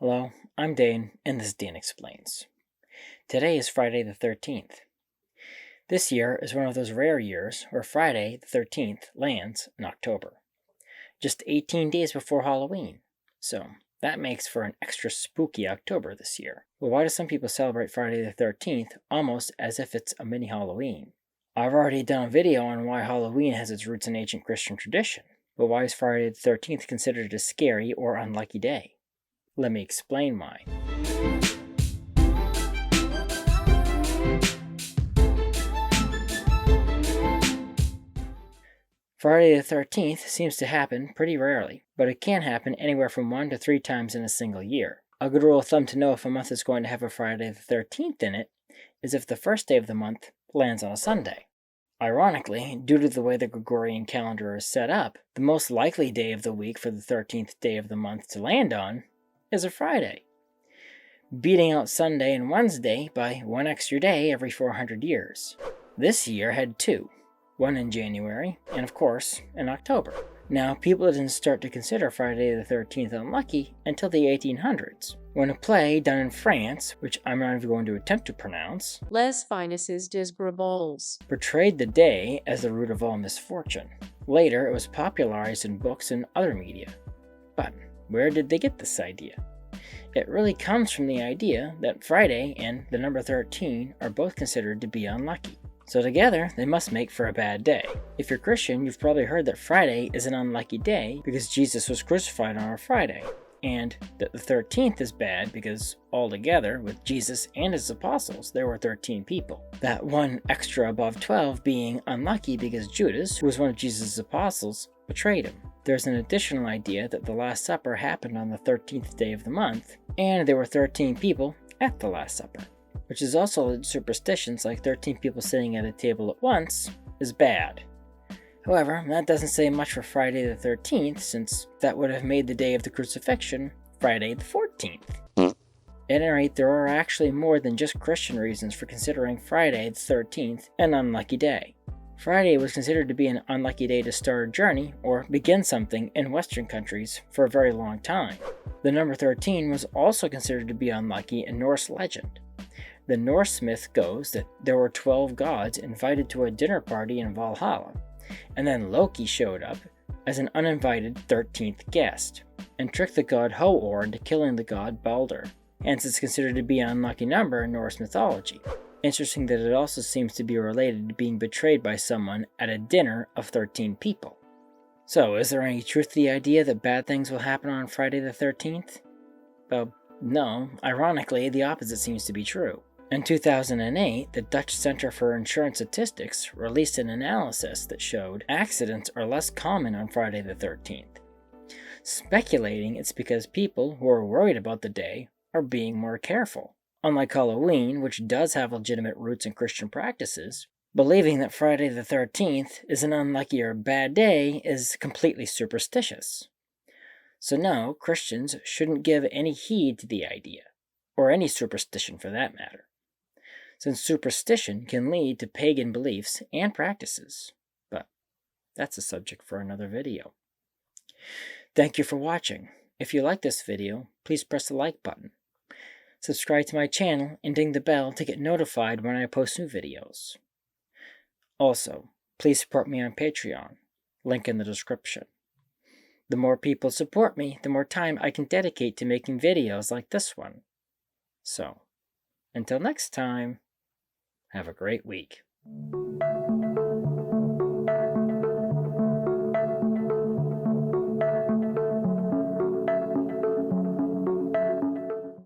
Hello, I'm Dane, and this is Dan Explains. Today is Friday the 13th. This year is one of those rare years where Friday the 13th lands in October, just 18 days before Halloween. So that makes for an extra spooky October this year. Well, why do some people celebrate Friday the 13th almost as if it's a mini Halloween? I've already done a video on why Halloween has its roots in ancient Christian tradition, but why is Friday the 13th considered a scary or unlucky day? Let me explain why. Friday the 13th seems to happen pretty rarely, but it can happen anywhere from 1 to 3 times in a single year. A good rule of thumb to know if a month is going to have a Friday the 13th in it is if the first day of the month lands on a Sunday. Ironically, due to the way the Gregorian calendar is set up, the most likely day of the week for the 13th day of the month to land on is a Friday, beating out Sunday and Wednesday by one extra day every 400 years. This year had 2, one in January, and of course, in October. Now, people didn't start to consider Friday the 13th unlucky until the 1800s, when a play done in France, which I'm not even going to attempt to pronounce, Les Finesses des Graboles, portrayed the day as the root of all misfortune. Later, it was popularized in books and other media. But where did they get this idea? It really comes from the idea that Friday and the number 13 are both considered to be unlucky. So together, they must make for a bad day. If you're Christian, you've probably heard that Friday is an unlucky day because Jesus was crucified on a Friday, and that the 13th is bad because altogether, with Jesus and his apostles, there were 13 people. That one extra above 12 being unlucky because Judas, who was one of Jesus' apostles, betrayed him. There's an additional idea that the Last Supper happened on the 13th day of the month, and there were 13 people at the Last Supper, which is also led to superstitions like 13 people sitting at a table at once is bad. However, that doesn't say much for Friday the 13th, since that would have made the day of the crucifixion Friday the 14th. At any rate, there are actually more than just Christian reasons for considering Friday the 13th an unlucky day. Friday was considered to be an unlucky day to start a journey or begin something in Western countries for a very long time. The number 13 was also considered to be unlucky in Norse legend. The Norse myth goes that there were 12 gods invited to a dinner party in Valhalla, and then Loki showed up as an uninvited 13th guest, and tricked the god Hoor into killing the god Balder. Hence it's considered to be an unlucky number in Norse mythology. Interesting that it also seems to be related to being betrayed by someone at a dinner of 13 people. So, is there any truth to the idea that bad things will happen on Friday the 13th? Well, no. Ironically, the opposite seems to be true. In 2008, the Dutch Center for Insurance Statistics released an analysis that showed accidents are less common on Friday the 13th, speculating it's because people who are worried about the day are being more careful. Unlike Halloween, which does have legitimate roots in Christian practices, believing that Friday the 13th is an unlucky or bad day is completely superstitious. So no, Christians shouldn't give any heed to the idea, or any superstition for that matter, since superstition can lead to pagan beliefs and practices. But that's a subject for another video. Thank you for watching. If you like this video, please press the like button. Subscribe to my channel and ding the bell to get notified when I post new videos. Also, please support me on Patreon, link in the description. The more people support me, the more time I can dedicate to making videos like this one. So, until next time, have a great week.